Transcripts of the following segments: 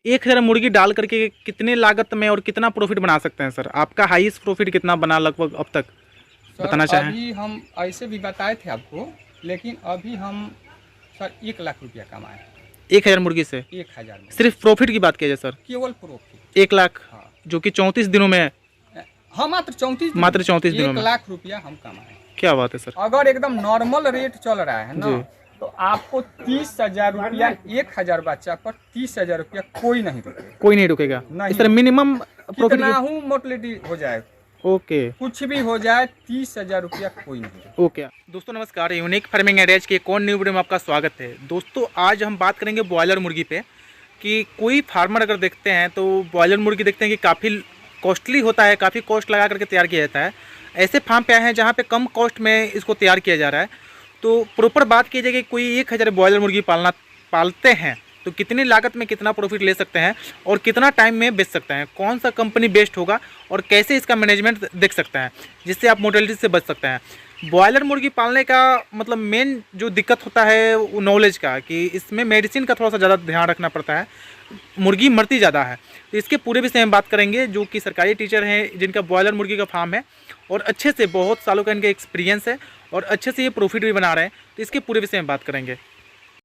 1000 मुर्गी डाल करके कितने लागत में और कितना प्रॉफिट बना सकते हैं सर? आपका हाईएस्ट प्रॉफिट कितना बना लगभग अब तक सर बताना चाहें? अभी हम ऐसे भी बताए थे आपको, लेकिन अभी हम सर 1 लाख रुपया कमाए 1000 मुर्गी से 1000 में, सिर्फ प्रॉफिट की बात की जाए सर, केवल प्रॉफिट 1 लाख, हाँ जो कि 34 दिनों में है। हाँ, मात्र 34 मात्र 34 दिनों 1 में। लाख रुपया हम कमाए। क्या बात है सर। अगर एकदम नॉर्मल रेट चल रहा है ना, जी। तो आपको 30,000 रुपया 1000 बच्चा पर 30,000 रुपया कोई नहीं रुकेगा। कोई नहीं रुकेगा नहीं। Sir, minimum profit. कितना हूँ मोर्टलिटी हो जाए, ओके कुछ भी हो जाए, 30,000 रुपया कोई नहीं रुकेगा। ओके दोस्तों नमस्कार, यूनिक फार्मिंग आइडियाज के एक और न्यू वीडियो में आपका स्वागत है। दोस्तों आज हम बात करेंगे ब्रॉयलर मुर्गी पे कि कोई फार्मर अगर देखते हैं तो ब्रॉयलर मुर्गी देखते हैं कि काफ़ी कॉस्टली होता है, काफ़ी कॉस्ट लगा करके तैयार किया जाता है। ऐसे फार्म पे आए हैं जहाँ पे कम कॉस्ट में इसको तैयार किया जा रहा है। तो प्रॉपर बात की जाए कि कोई 1000 ब्रॉयलर मुर्गी पालते हैं तो कितनी लागत में कितना प्रॉफिट ले सकते हैं और कितना टाइम में बेच सकते हैं, कौन सा कंपनी बेस्ट होगा और कैसे इसका मैनेजमेंट देख सकते हैं जिससे आप मोर्टेलिटी से बच सकते हैं। ब्रॉयलर मुर्गी पालने का मतलब मेन जो दिक्कत होता है वो नॉलेज का, कि इसमें मेडिसिन का थोड़ा सा ज़्यादा ध्यान रखना पड़ता है, मुर्गी मरती ज़्यादा है। तो इसके पूरे विषय में बात करेंगे, जो कि सरकारी टीचर हैं जिनका ब्रॉयलर मुर्गी का फार्म है और अच्छे से बहुत सालों का इनका एक्सपीरियंस है और अच्छे से ये प्रॉफिट भी बना रहे हैं। तो इसके पूरे विषय में बात करेंगे।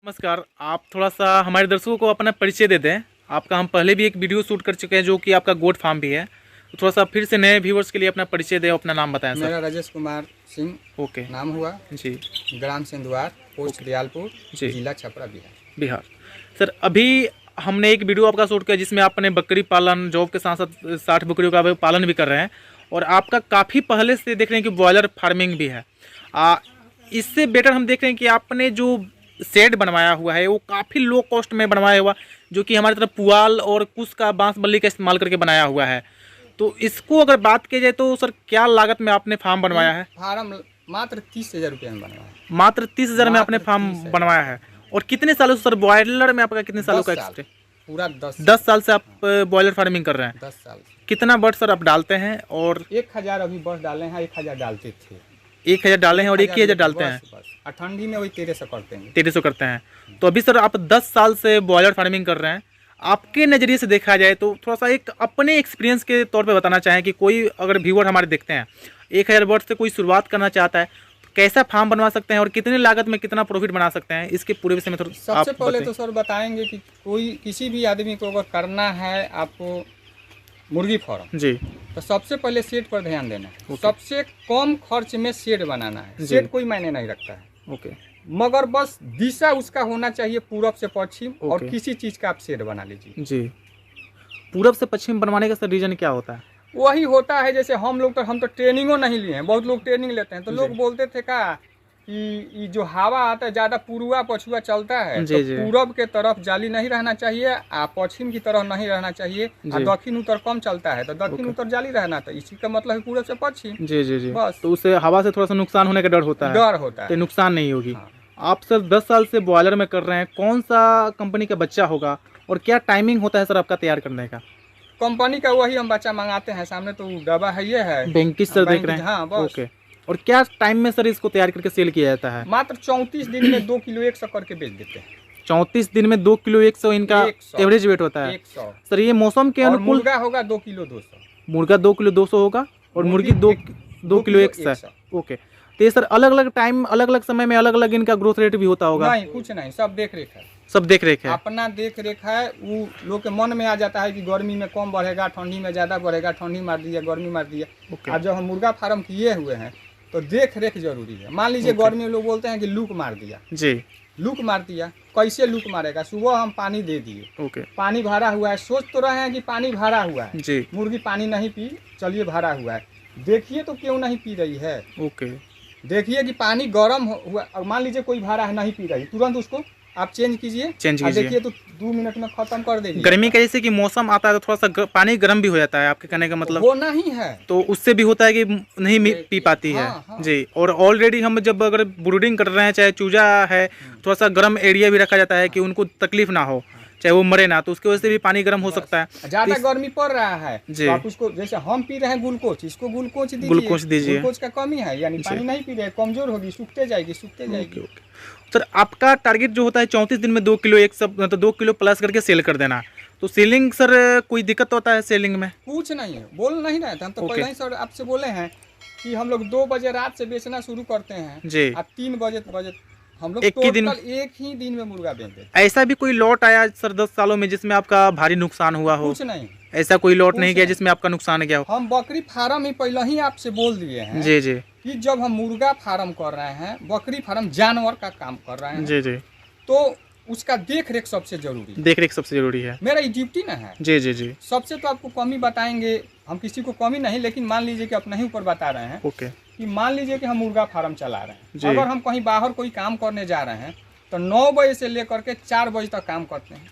नमस्कार, आप थोड़ा सा हमारे दर्शकों को अपना परिचय दे दें। आपका हम पहले भी एक वीडियो शूट कर चुके हैं जो कि आपका गोट फार्म भी है, तो थोड़ा सा फिर से नए व्यूवर्स के लिए अपना परिचय दें, अपना नाम बताएं सर। मेरा राजेश कुमार सिंह ओके नाम हुआ जी, ग्राम सिंधुआर, पोस्ट दयालपुर, जी, जिला छपरा, बिहार। सर अभी हमने एक वीडियो आपका शूट किया जिसमें आपने बकरी पालन, जॉब के साथ साथ 60 बकरियों का पालन भी कर रहे हैं और आपका काफ़ी पहले से देख रहे हैं कि ब्रॉयलर फार्मिंग भी है। इससे बेटर हम देख रहे हैं कि आपने जो शेड बनवाया हुआ है वो काफ़ी लो कॉस्ट में बनवाया हुआ, जो कि हमारी तरफ पुआल और कुछ का बांस बल्ली का इस्तेमाल करके बनाया हुआ है। तो इसको अगर बात की जाए तो सर क्या लागत में आपने फार्म बनवाया है? फार्म मात्र 30,000 रुपये में बनवाया। मात्र 30,000 में आपने फार्म 30,000 बनवाया है। और कितने सालों से सर ब्रॉयलर में आपका कितने सालों का 10 साल, एक्सपीरियंस? पूरा 10 साल से आप ब्रॉयलर फार्मिंग कर रहे हैं। 10 साल से। कितना बर्ड सर आप डालते हैं? और 1000 अभी बस डाले हैं, 1000 डालते थे। 1000 डाले हैं और 1000 डालते हैं, बस। और ठंडी में वही 1300 करते हैं। 1300 करते हैं। तो अभी सर आप 10 साल से ब्रॉयलर फार्मिंग कर रहे हैं, आपके नज़रिए से देखा जाए तो थोड़ा सा एक अपने एक्सपीरियंस के तौर पे बताना चाहें कि कोई अगर व्यूअर हमारे देखते हैं 1000 बर्ड से कोई शुरुआत करना चाहता है तो कैसा फार्म बनवा सकते हैं और कितनी लागत में कितना प्रॉफिट बना सकते हैं, इसके पूरे विषय में थोड़ा सबसे पहले तो सर बताएंगे कि कोई किसी भी आदमी को अगर करना है आपको मुर्गी फार्म, जी, तो सबसे पहले शेड पर ध्यान देना है। सबसे कम खर्च में शेड बनाना है। शेड कोई मायने नहीं रखता है, ओके, मगर बस दिशा उसका होना चाहिए पूरब से पश्चिम, और किसी चीज का आप शेड बना लीजिए। जी। पूरब से पश्चिम बनवाने का सर रीजन क्या होता है? वही होता है जैसे हम तो ट्रेनिंगों नहीं लिए हैं, बहुत लोग ट्रेनिंग लेते हैं तो लोग बोलते थे का कि जो हवा आता है ज्यादा पूर्वा पछुआ चलता है, तो पूरब के तरफ जाली नहीं रहना चाहिए, पश्चिम की तरफ नहीं रहना चाहिए, दक्षिण उत्तर कम चलता है तो दक्षिण उत्तर जाली रहना, तो इसी का मतलब है पूरब से पश्चिम। जी जी जी, बस। तो उससे हवा से थोड़ा सा नुकसान होने का डर होता है, तो नुकसान नहीं होगी। आप सर 10 साल से ब्रॉयलर में कर रहे हैं, कौन सा कंपनी का बच्चा होगा और क्या टाइमिंग होता है सर आपका तैयार करने का? कंपनी का वही हम बच्चा मंगाते हैं, सामने तो डब्बा है, ये है बैंकिस सर देख रहे हैं। हाँ बस। ओके, और क्या टाइम में सर इसको तैयार करके सेल किया जाता है? मात्र 34 दिन में 2 किलो 100 करके बेच देते हैं। 34 दिन में 2 किलो 100 इनका एवरेज वेट होता है। 100 सर ये मौसम के अनुकूल मुर्गा होगा 2 किलो 200, मुर्गा 2 किलो 200 होगा और मुर्गी 2 किलो 100। ओके, तो ये सर अलग अलग टाइम, अलग अलग समय में अलग अलग इनका ग्रोथ रेट भी होता होगा? नहीं, कुछ नहीं, सब देख रेख है। सब देख रेख है, अपना देख रेख है। वो लोग के मन में आ जाता है कि गर्मी में कम बढ़ेगा, ठंडी में ज्यादा बढ़ेगा, ठंडी मार दिया, गर्मी मार दिया। अब जब हम मुर्गा फार्म किए हुए हैं तो देख रेख जरूरी है। मान लीजिए गर्मी में लोग बोलते हैं कि लूक मार दिया, जी, लूक मार दिया, कैसे लूक मारेगा? सुबह हम पानी दे दिए, ओके, पानी भरा हुआ है, सोच तो रहे हैं कि पानी भरा हुआ है, जी, मुर्गी पानी नहीं पी, चलिए भरा हुआ है, देखिए तो क्यों नहीं पी रही है। ओके, देखिए कि पानी गर्म हुआ, और मान लीजिए कोई भरा है नहीं पी रही, तुरंत उसको आप चेंज कीजिए, देखिए तो 2 मिनट में खत्म कर देगी। गर्मी का जैसे कि मौसम आता है तो थोड़ा सा पानी गर्म भी हो जाता है, आपके कहने का मतलब वो नहीं है, तो उससे भी होता है कि नहीं पी पाती है। हाँ। जी, और ऑलरेडी हम जब अगर ब्रूडिंग कर रहे हैं, चाहे चूजा है, थोड़ा सा गर्म एरिया भी रखा जाता है कि उनको तकलीफ ना हो, चाहे वो मरे ना, तो उसकी वजह से भी पानी गर्म हो सकता है। ज्यादा गर्मी पड़ रहा है तो आप उसको, जैसे हम पी रहे हैं ग्लूकोज, इसको ग्लूकोज दीजिए। ग्लूकोज का कमी है, यानी पानी नहीं पी रहे, कमजोर होगी, सूखते जाएगी। सर आपका टारगेट जो होता है 34 दिन में 2 किलो 100, तो 2 किलो प्लस करके सेल कर देना, तो सेलिंग सर कोई दिक्कत होता है सेलिंग में? कुछ नहीं है, बोल नहीं रहे थे हम तो ओके। पहले ही सर आपसे बोले हैं कि हम लोग 2 बजे रात से बेचना शुरू करते हैं जी। और 3 बजे हम लोग एक ही दिन टोटल एक ही दिन में मुर्गा बेच देते हैं। ऐसा भी कोई लॉट आया सर 10 सालों में जिसमें आपका भारी नुकसान हुआ हो? कुछ नहीं, ऐसा कोई लॉट कुछ नहीं गया नहीं। जिसमें आपका नुकसान गया हो? हम बकरी फार्म ही पहले ही आपसे बोल दिए हैं जी जी कि जब हम मुर्गा फार्म कर रहे हैं, बकरी फार्म जानवर का काम कर रहे हैं, जी जी। तो उसका देख रेख सबसे जरूरी है। देख रेख सबसे जरूरी है। मेरा ये ड्यूटी ना है। जी जी जी। सबसे तो आपको कमी बताएंगे हम, किसी को कमी नहीं, लेकिन मान लीजिए कि अपने ही ऊपर बता रहे हैं ओके। कि मान लीजिए कि हम मुर्गा फार्म चला रहे जी। हैं, अगर हम कहीं बाहर कोई काम करने जा रहे हैं तो 9 बजे से लेकर के 4 बजे तक काम करते हैं।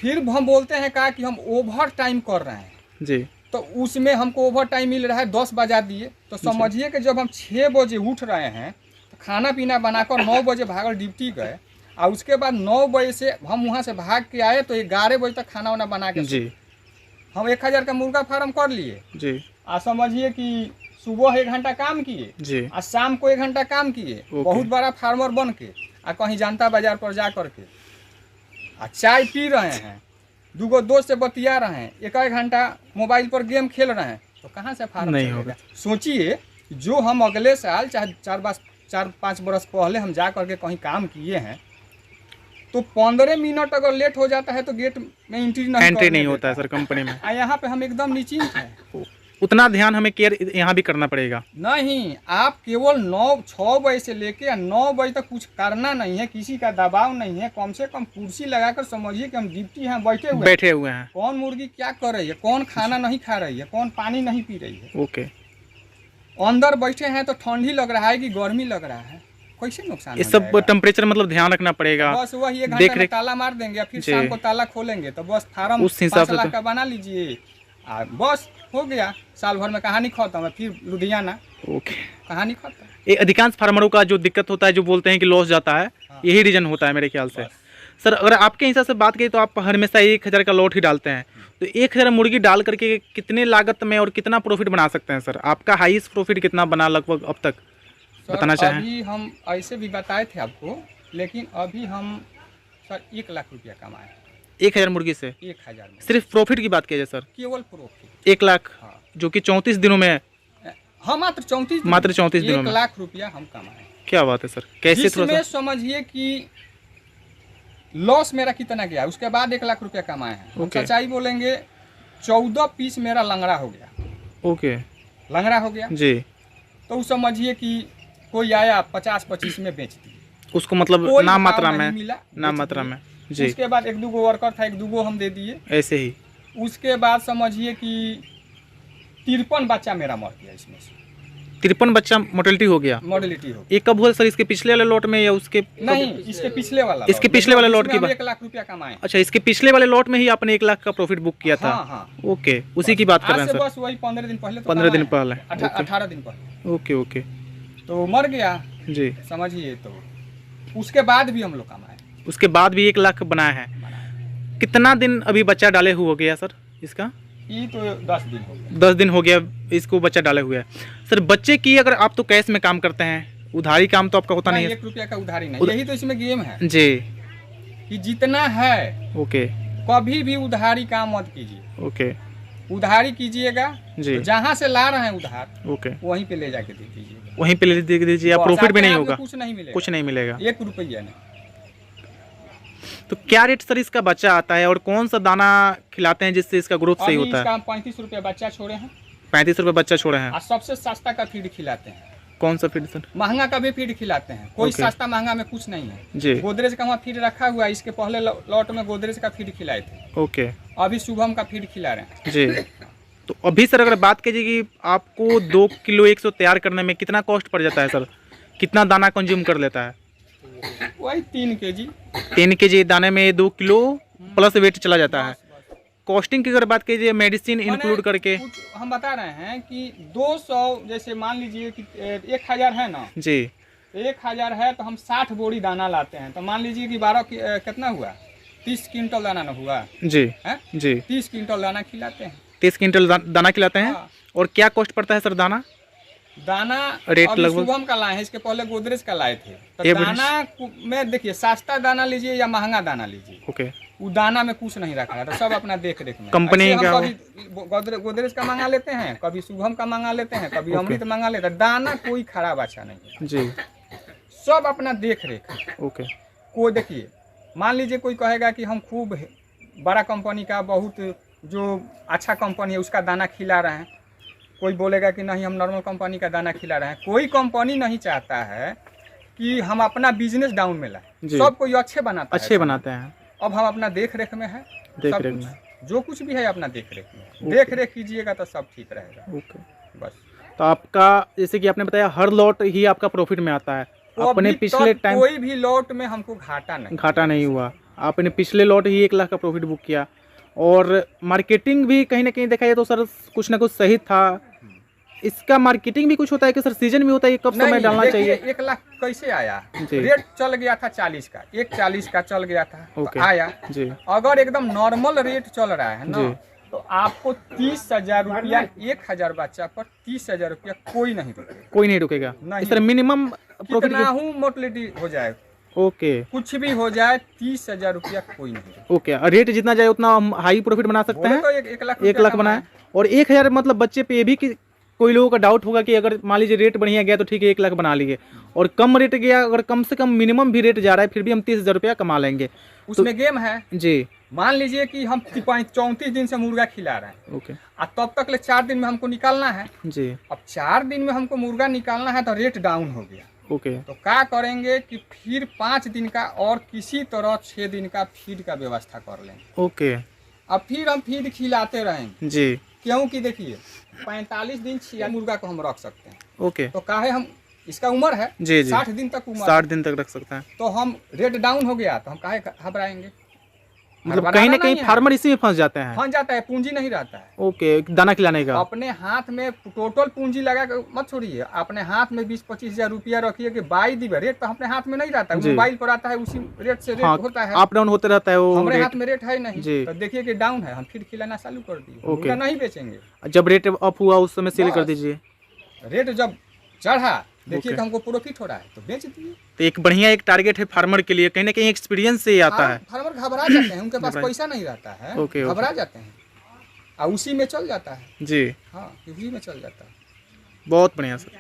फिर हम बोलते हैं कि हम ओवर टाइम कर रहे हैं, जी। तो उसमें हमको ओवर टाइम मिल रहा है 10 बजा दिए, तो समझिए कि जब हम 6 बजे उठ रहे हैं तो खाना पीना बनाकर 9 बजे भागल ड्यूटी गए, और उसके बाद 9 बजे से हम वहाँ से भाग के आए तो 11 बजे तक खाना वाना बना के जी हम 1000 का मुर्गा फार्म कर लिए। जी। आ समझिए कि सुबह 1 घंटा काम किए जी। और शाम को 1 घंटा काम किए, बहुत बड़ा फार्मर बन के, आ कहीं जनता बाजार पर जा करके आ चाय पी रहे हैं, 2 दोस्त से बतिया रहे हैं, 1 घंटा मोबाइल पर गेम खेल रहे हैं, तो कहाँ से फार्म नहीं चलेगा? होगा। सोचिए जो हम अगले साल चाहे 4-5 बरस पहले हम जा करके कहीं काम किए हैं, तो 15 मिनट अगर लेट हो जाता है तो गेट में एंट्री नहीं होता है सर कंपनी में। यहाँ पे हम एकदम निश्चिंत हैं। उतना ध्यान हमें केयर यहाँ भी करना पड़ेगा। नहीं, आप केवल 6 बजे से लेके 9 बजे तक कुछ करना नहीं है, किसी का दबाव नहीं है, कम से कम कुर्सी लगाकर समझिए कि हम ड्यूटी हैं, बैठे हुए हैं। कौन मुर्गी क्या कर रही है, कौन खाना नहीं खा रही है, कौन पानी नहीं पी रही है, ओके। अंदर बैठे हैं तो ठंडी लग रहा है कि गर्मी लग रहा है, कैसे नुकसान ये हो सब जाएगा? टेम्परेचर मतलब ध्यान रखना पड़ेगा। बस वही 1 देख घंटे में रेख- ताला मार देंगे, फिर जी। शाम को ताला खोलेंगे, तो बस फार्म उस हिसाब 5 से लाख तो- का बना लीजिए, बस हो गया, साल भर में कहानी खत्म है, फिर लुधियाना ओके। कहानी खत्म। ये अधिकांश फार्मरों का जो दिक्कत होता है, जो बोलते हैं कि लॉस जाता है, हाँ। यही रीजन होता है मेरे ख्याल से। बस। सर अगर आपके हिसाब से बात करें तो आप हमेशा 1000 का लॉट ही डालते हैं, तो 1000 मुर्गी डाल करके कितने लागत में और कितना प्रॉफिट बना सकते हैं सर? आपका हाईएस्ट प्रॉफिट कितना बना लगभग अब तक बताना चाहें? अभी हम ऐसे भी बताए थे आपको, लेकिन अभी हम सर 1 लाख रुपया कमाए 1000 मुर्गी से? 1000 में सिर्फ प्रॉफिट की बात कीजिए सर, केवल प्रॉफिट 1 लाख, हाँ। जो कि 34 दिनों में। हाँ, मात्र 34 दिनों में 1 लाख रुपया हम कमाए। क्या बात है सर, कैसे? थोड़ा जिसमें सा समझिए कि लॉस मेरा कितना गया, उसके बाद 1 लाख रुपया कमाए हैं। हम ओके। सच्चाई बोलेंगे, 14 पीस मेरा लंगड़ा हो गया, ओके लंगड़ा हो गया, जी। तो समझिए कि कोई आया 50-25 में बेच दिए, उसको मतलब कोई नाम भाव मात्रा नहीं में, मिला, नाम बेच मात्रा दिए। में जी। उसके बाद 1-2 वर्कर था, 1-2 हम दे दिए। ऐसे ही उसके बाद समझिए कि 53 बच्चा मेरा मर गया, इसमें से 53 बच्चा मोर्टेलिटी हो गया। मॉडलिटी हो ये कब हुआ सर, इसके पिछले वाले लॉट में या उसके? नहीं, इसके पिछले वाला इसके पिछले वाले लॉट की बात? 1 लाख रुपया कमाए। अच्छा, इसके पिछले वाले लॉट में ही आपने 1 लाख का प्रॉफिट बुक किया था? हाँ हाँ, ओके, उसी की बात कर रहे आज हैं से सर। बस वही 15 दिन पहले, 15 दिन पहले, 18 दिन पहले ओके ओके तो मर गया, जी। समझिए। तो उसके बाद भी हम लोग कमाए, उसके बाद भी 1 लाख बनाया है। कितना दिन अभी बच्चा डाले हुए हो गया सर इसका? ये तो 10 दिन हो गया। 10 दिन हो गया इसको बच्चा डाले हुए है। सर बच्चे की, अगर आप तो कैश में काम करते हैं, उधारी काम तो आपका होता नहीं है? 1 रुपया का उधारी नहीं, यही तो इसमें गेम है जी। कि जितना है ओके कभी भी उधारी काम मत कीजिए। ओके उधारी कीजिएगा जी। तो जहाँ से ला रहे हैं उधार, ओके, वहीं पे ले जाके दे दीजिएगा, वहीं पे ले दीजिए, या बस, प्रॉफिट भी आपके नहीं हाथ में होगा? कुछ नहीं मिलेगा, कुछ नहीं मिलेगा। 1 रुपया नहीं। तो क्या रेट सर इसका बच्चा आता है और कौन सा दाना खिलाते हैं जिससे इसका ग्रोथ सही अभी होता इसका है? हम 35 रुपया बच्चा छोड़े हैं, 35 रुपये बच्चा छोड़े हैं। और सबसे सस्ता का फीड खिलाते हैं। कौन सा फीड सर? महंगा का भी फीड खिलाते हैं, कोई ओके। सस्ता महंगा में कुछ नहीं है। जी गोदरेज का वहाँ फीड रखा हुआ है, इसके पहले लॉट में गोदरेज का फीड खिलाए थे, ओके अभी शुभम का फीड खिला रहे हैं। जी। तो अभी सर अगर बात कीजिए कि आपको 2 किलो 100 तैयार करने में कितना कॉस्ट पड़ जाता है सर? कितना दाना कंज्यूम कर लेता है? वही 3 केजी 3 केजी दाने में 2 किलो प्लस वेट चला जाता है। बस, बस। कॉस्टिंग की अगर बात कीजिए मेडिसिन माने इंक्लूड करके? कुछ हम बता रहे हैं कि 200, जैसे मान लीजिए कि 1000 है ना, जी 1000 है तो हम 60 बोरी दाना लाते हैं, तो मान लीजिए कि 12 कितना हुआ, 30 क्विंटल दाना ना हुआ जी है, जी। 30 क्विंटल दाना खिलाते हैं। 30 क्विंटल दाना खिलाते हैं। हाँ। और क्या कॉस्ट पड़ता है सर दाना? दाना रेट अभी लगभग? शुभम का लाए हैं, इसके पहले गोदरेज का लाए थे। तो एवरेज? दाना में देखिए, सस्ता दाना लीजिए या महंगा दाना लीजिए, ओके वो दाना में कुछ नहीं रखा है, तो सब अपना देख रेख में। कंपनी ऐसे का हम कभी गोदरेज का मंगा लेते हैं, कभी शुभम का मंगा लेते हैं, कभी अमृत मंगा लेते हैं। दाना कोई खराब अच्छा नहीं है जी, सब अपना देख रेख। ओके। कोई देखिए, मान लीजिए कोई कहेगा कि हम खूब बड़ा कंपनी का बहुत जो अच्छा कंपनी है उसका दाना खिला रहे हैं, कोई बोलेगा कि नहीं हम नॉर्मल कंपनी का दाना खिला रहे हैं। कोई कंपनी नहीं चाहता है कि हम अपना बिजनेस डाउन में लाए, सब कोई अच्छे बनाते हैं। अब हम अपना देख रेख में है, देख रेख में जो कुछ भी है अपना देख रेख में, देख रेख कीजिएगा तो सब ठीक रहेगा। ओके, बस। तो आपका जैसे कि आपने बताया हर लॉट ही आपका प्रॉफिट में आता है। तो अपने पिछले टाइम कोई भी लॉट में हमको घाटा नहीं हुआ। आपने पिछले लॉट ही 1 लाख का प्रॉफिट बुक किया, और मार्केटिंग भी कहीं ना कहीं देखा जाए तो सर कुछ ना कुछ सही था। इसका मार्केटिंग भी कुछ होता है कि सर सीजन भी होता है, कब समय डालना चाहिए? 1 लाख कैसे आया? रेट चल गया था 40 का, 140 का चल गया था, तो आया जी। अगर एकदम नॉर्मल रेट चल रहा है ना, तो आपको 30,000 रुपया 1,000 बच्चा पर 30,000 रुपया कोई नहीं रुकेगा। नहीं सर, मिनिमम कितना मोर्टलिटी हो जाए, ओके, कुछ भी हो जाए 30,000 रुपया कोई नहीं। ओके, रेट जितना जाए उतना हम हाई प्रॉफिट बना सकते हैं। तो 1 लाख बनाए, और 1,000 मतलब बच्चे पे ये भी कि कोई लोगों का डाउट होगा कि अगर मान लीजिए रेट बढ़िया गया तो ठीक है 1 लाख बना लिए, और कम रेट गया, अगर कम से कम मिनिमम भी रेट जा रहा है फिर भी हम 30,000 रुपया कमा लेंगे। उसमें तो गेम है जी। मान लीजिए कि हम 34 दिन से मुर्गा खिला रहे हैं, ओके, और तब तक ले 4 दिन में हमको निकालना है जी। अब 4 दिन में हमको मुर्गा निकालना है तो रेट डाउन हो गया, ओके, तो क्या करेंगे कि फिर 5 दिन का और किसी तरह 6 दिन का फीड का व्यवस्था कर लेंगे, ओके। अब फिर हम फीड खिलाते रहेंगे जी, क्योंकि देखिए 45 दिन 6 मुर्गा को हम रख सकते हैं, ओके, तो काहे हम, इसका उम्र है जी, 60 दिन तक उम्र, 60 दिन तक रख सकते हैं, तो हम रेट डाउन हो गया तो हम काहे घबराएंगे? मतलब कहीं ना कहीं फार्मर इसी में फंस जाते हैं, पूंजी नहीं रहता है, ओके, दाना खिलाने का। अपने हाथ में टोटल पूंजी लगा के मत छोड़िए, अपने हाथ में 20-25 हजार रुपया रखिए कि बाई दी रेट तो अपने हाथ में नहीं रहता है, मोबाइल पर आता है, उसी रेट से रेट होता है, अप डाउन होते रहता है, वो हमारे हाथ में रेट है नहीं, तो देखिए कि डाउन है, हम फिर खिलाना चालू कर दिए, ओके, नहीं बेचेंगे। जब रेट अप हुआ उस समय सेल कर दीजिए, रेट जब चढ़ा देखिए कि हमको प्रॉफिट हो रहा है तो बेच दिए। तो एक बढ़िया एक टारगेट है फार्मर के लिए, कहीं ना कहीं एक्सपीरियंस से ही आता है। फार्मर घबरा जाते हैं, उनके पास पैसा नहीं रहता है, घबरा जाते हैं, और उसी में चल जाता है जी, हाँ, उसी में चल जाता है। बहुत बढ़िया सर।